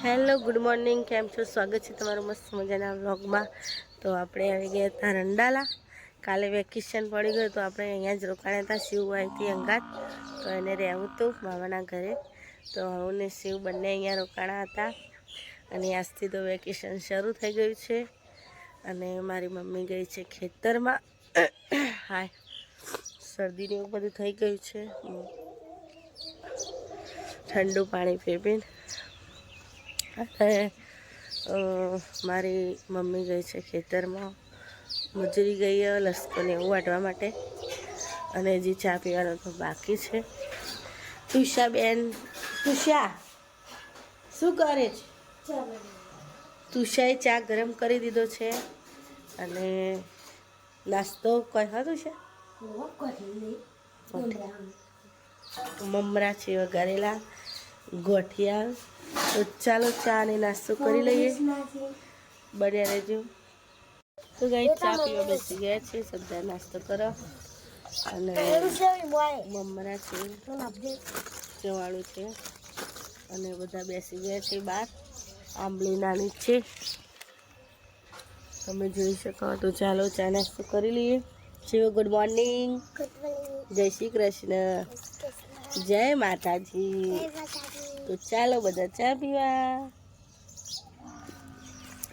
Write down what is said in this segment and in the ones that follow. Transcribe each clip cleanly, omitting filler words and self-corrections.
Hello good morning, કેમ છો? સ્વાગત છે તમારું મસ્ત મજાના વ્લોગમાં। તો આપણે આવી ગયા હતા રંડાલા। કાલે વેકેશન પડી ગયું તો આપણે અહીંયા જ રોકાણા હતા। શિવ અહીંથી અંગાત તો એને રહેવું હતું મામાના ઘરે, તો હું ને શિવ બંને અહીંયા રોકાણા હતા। અને આજથી તો વેકેશન શરૂ થઈ ગયું છે અને મારી મમ્મી ગઈ છે ખેતરમાં। હાય, શરદીને એવું બધું થઈ ગયું છે, ઠંડુ પાણી પીને। મારી મમ્મી ગઈ છે ખેતરમાં, મજૂરી ગઈ લસકોને એવું વાટવા માટે, અને હજી ચા પીવાનો તો બાકી છે। તુષા બેન, તુષા શું કરે છે? તુષાએ ચા ગરમ કરી દીધો છે અને નાસ્તો કોઈ હતું છે, મમરા છે વઘારેલા, ગોઠિયા। તો ચાલો ચા અને નાસ્તો કરી લઈએ, બન્યા રહેજો। તો ગાઈ ચા પીવા બેસી ગયા છે, બધા નાસ્તો કરો, અને મમરા છે, ચવાળું છે, અને બધા બેસી ગયા છે બહાર। આંબલી નાની છે, તમે જોઈ શકો। તો ચાલો ચા નાસ્તો કરી લઈએ। શિવ ગુડ મોર્નિંગ, જય શ્રી કૃષ્ણ, જય માતાજી। તો ચાલો બધા ચા પીવા,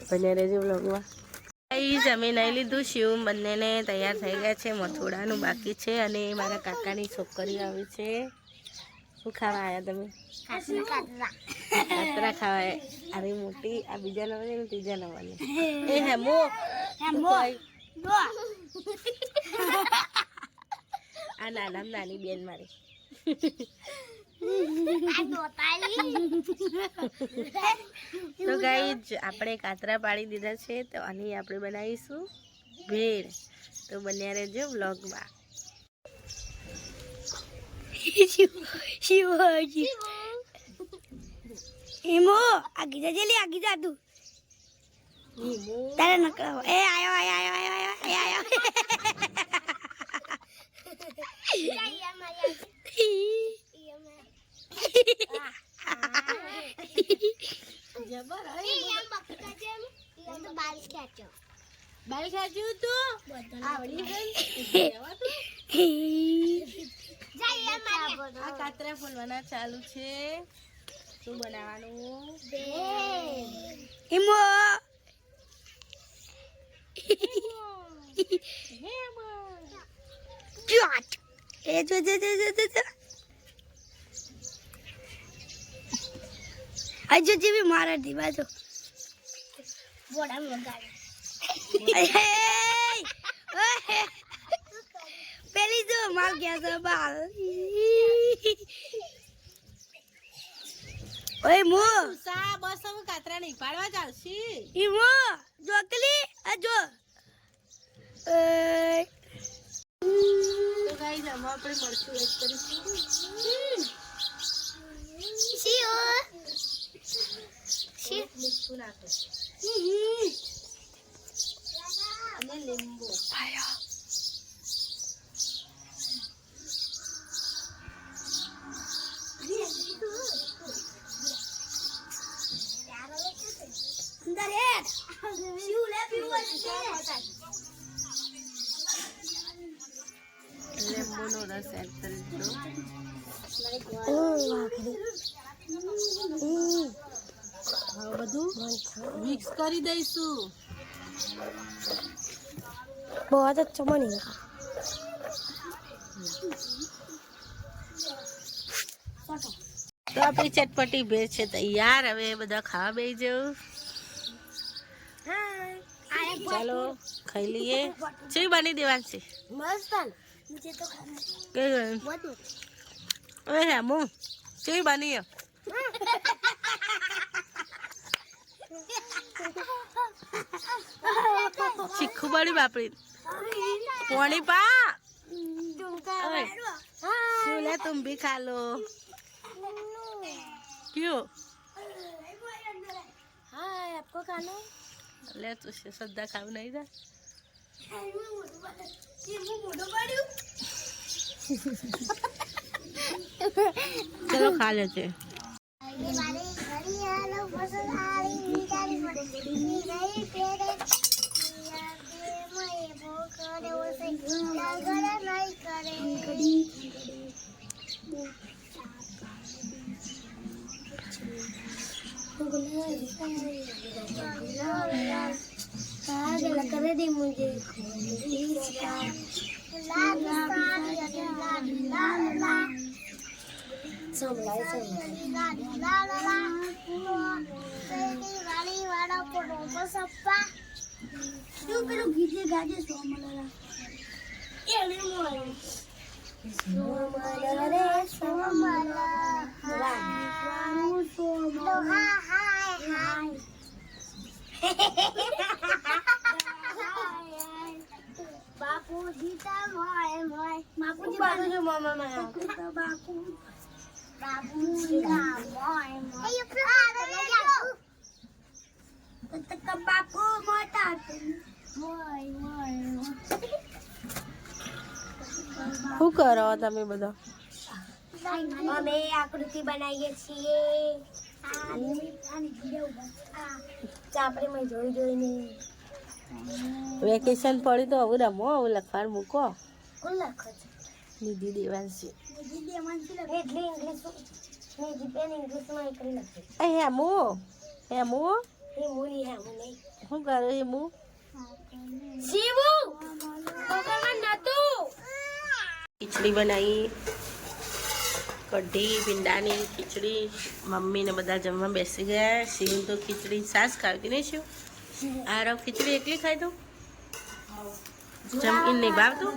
બને રહેજો વ્લોગમાં। અમે નહીં લીધું, શિવ બંનેને તૈયાર થઈ ગયા છે, મથોડાનું બાકી છે, અને મારા કાકાની છોકરી આવી છે। શું ખાવા આવ્યા તમે? કાતરા ખાવા। અરે મોટી, આ બીજા નંબરની ત્રીજા નંબરની એ હેમો આ નાના નાની બેન મારી। તો ગાઈસ આપણે કાતરા પાડી દીધા છે, તો આની આપણે બનાવીશું ભેળ। તો બન્યા રહેજો વ્લોગમાં। ઈમો આગી જા, જલ્દી આગી જા તું, તારે નકળો। એ આયો આયો આયો આયો આયો બાલ ખાજ્યું તું આવડી આ કાતરા ફોલવાના ચાલુ છે। શું બનાવવાનું? ઈમો એ જો જો જો જો અજો જીવી મારા દી બાજો બોડા મંગાવે। પેલી જો માર ગયા છે બાલ। ઓય મો સા બસ હવે કાતરા નહીં પાડવા ચાલશે। ઈ મો જોકલી આ જો તો ગાઈસ આમાં આપણે મરચું એડ કરીશું, મીઠું નાખો અને લીંબુ। અંદર હેડ શિવ લે પીવું છે, લીંબુનો રસ એડ કરી દો। ઓ વાઘરી હવે બધું મિક્સ કરી દઈશું। बहुत अच्छा बनेगा। તો આપણી ચટપટી ભેળ છે તૈયાર। હવે બધા ખાવા બેસી જાવ, ચાલો ખાઈ લઈએ। છે બની દેવાનું છે मस्त मुझे तो खाना बहुत હવે હેમો છે બની શીખવું પડ્યું બાપડી પાણી પા। શું લે तुम भी खा लो। क्यों? हाँ आपको खाना ले तो श्रद्धा खाव नहीं था। चलो खा लेते। कर दे मुझे ગીતે ગાજે સોમલા બાપુજી બાપુજી બાપુજી મામા બાપુ બાપુજી બાપુ મોટા શું કરો તમે બધા? અમે આકૃતિ બનાવીએ છીએ ચાપડીમાં જોઈને વેકેશન પડી તો હવે રમો, હવે લખવાનું મૂકો. કોણ લખો છો? નિધિ દેવાંશી. એટલે ઇંગ્લિશ ઇંગ્લિશમાં એકલી લખે એ હેમુ હેમુ એ મુની હે મુની શું કરે હેમુ? શિવુ પકડમાં નતું ખીચડી બનાવી, કઢી ભીંડાની ખીચડી. મમ્મી ને બધા જમવા બેસી ગયા. શિવ તો ખીચડી છાશ ખાવતી નહીં. શિવ આ રવ ખીચડી એકલી ખાઈ દઉં? જમીન નહીં ભાવતું?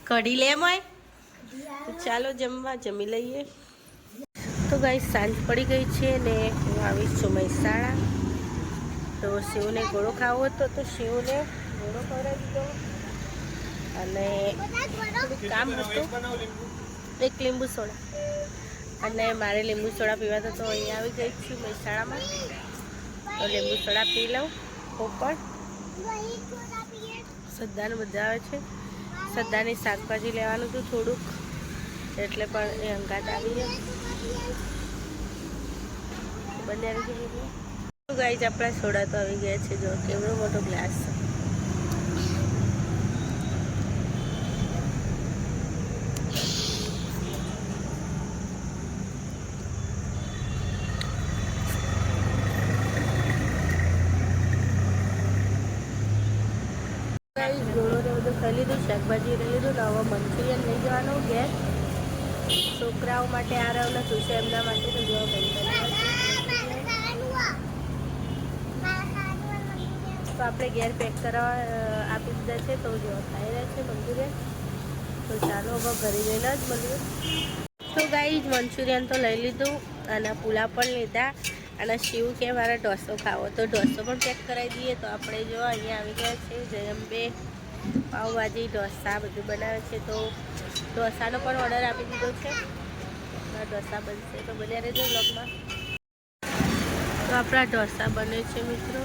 કઢી લે મોય. ચાલો જમવા, જમી લઈએ. તો ગાઈસ સાંજ પડી ગઈ છે ને હું આવીશ છું મહેસાણા. તો શિવને ગોળો ખાવો હતો તો શિવને ગોળો ખવડાવી દીધો. અને થોડું કામ હતું, એક લીંબુ સોડા. અને મારે લીંબુ સોડા પીવા તો અહીંયા આવી ગઈ છું મહેસાણામાં. તો લીંબુ સોડા પી લઉં. હું પણ શ્રદ્ધાને બધા આવે છે. શ્રદ્ધાની શાકભાજી લેવાનું હતું થોડુંક, એટલે પણ એ અંગાત આવી જાય. બંને આવી ગઈ. ગાઈઝ આપણા સોડા તો આવી ગયા છે. જો કેવડો મોટો ગ્લાસ છે. ગોળો ને બધું ખાઈ લીધું, શાકભાજી લઈ લીધું. ને હવે મંચુરિયન લઈ જવાનું ઘેર. છોકરાઓ માટે આ રહ્યો નથી છે, એમના માટે તો જોવા તો આપણે ઘેર પેક કરવા આપી દીધા છે. તો જો ખાઈ રહ્યા છે મંચુરિયન. તો ચાલો હવે ઘરે જઈને જ મળીએ. તો ગાઈઝ મંચુરિયન તો લઈ લીધું અને પુલાવ પણ લીધા. અને શિવ કે મારે ઢોસો ખાવો, તો ઢોસો પણ પેક કરાવી દઈએ. તો આપણે જો અહીંયા આવી ગયા છે જયંબે પાવભાજી ઢોસા બધું બનાવે છે. તો ઢોસાનો પણ ઓર્ડર આપી દીધો છે. ઢોસા બનશે તો બન્યા રહેજો બ્લોગમાં. તો આપણા ઢોસા બને છે મિત્રો.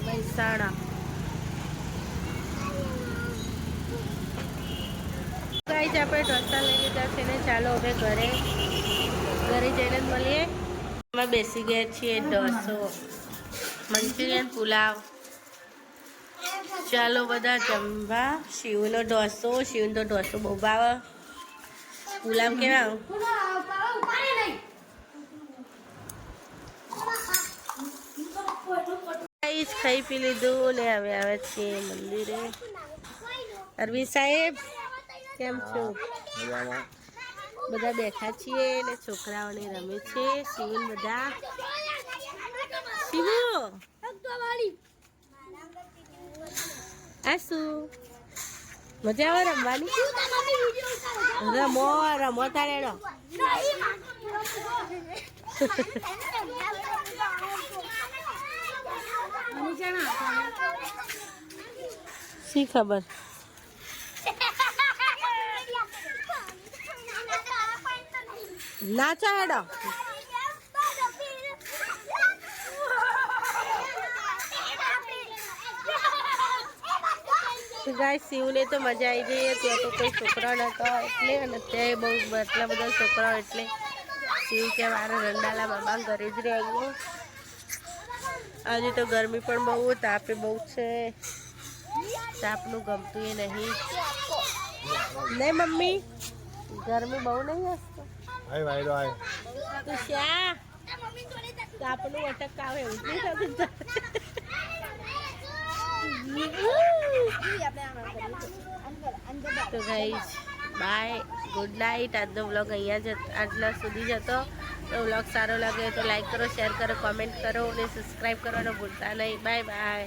મહેસાણા ગાઈઝ આપણે ઢોસા લઈ લીધા છે ને ચાલો હવે ઘરે જઈને જ મળીએ. અમે બેસી ગયા છીએ. ઢોસો, મંચુરિયન, પુલાવ. ચાલો બધા જમવા. શિવનો ઢોસો, શિવનો તો ઢોસો બહુ ભાવે. પુલાવ કેવા ખાઈ પી લીધું ને હવે આવે છીએ મંદિરે. અરવિંદ સાહેબ કેમ છો? બધા બેઠા છીએ ને છોકરાઓને રમે છે. શિવન બધા શિવો આ શું મજા આવે રમવાની? રમો તારે શી ખબર નાચા હેડો ગાય શિવને તો મજા આવી ગઈ ત્યાં તો કોઈ છોકરા નહોતા એટલે અને ત્યાં બહુ એટલા બધા છોકરાઓ એટલે શિવ કે મારા રંડાલા મામા ઘરે જ રહેવું. આજે તો ગરમી પણ બહુ તાપે બહુ છે તાપનું ગમતું એ નહીં મમ્મી ગરમી બહુ નહીં હસતો તું શ્યા તાપનું અટક આવે એવું નહીં થતું તો ગાઈસ બાય ગુડ નાઇટ. આજનો વ્લોગ આટલા સુધી જ હતો. તો વ્લોગ સારો લાગે તો લાઈક કરો, શેર કરો, કોમેન્ટ કરો અને સબસ્ક્રાઈબ કરવાનું ભૂલતા નહીં. Bye bye.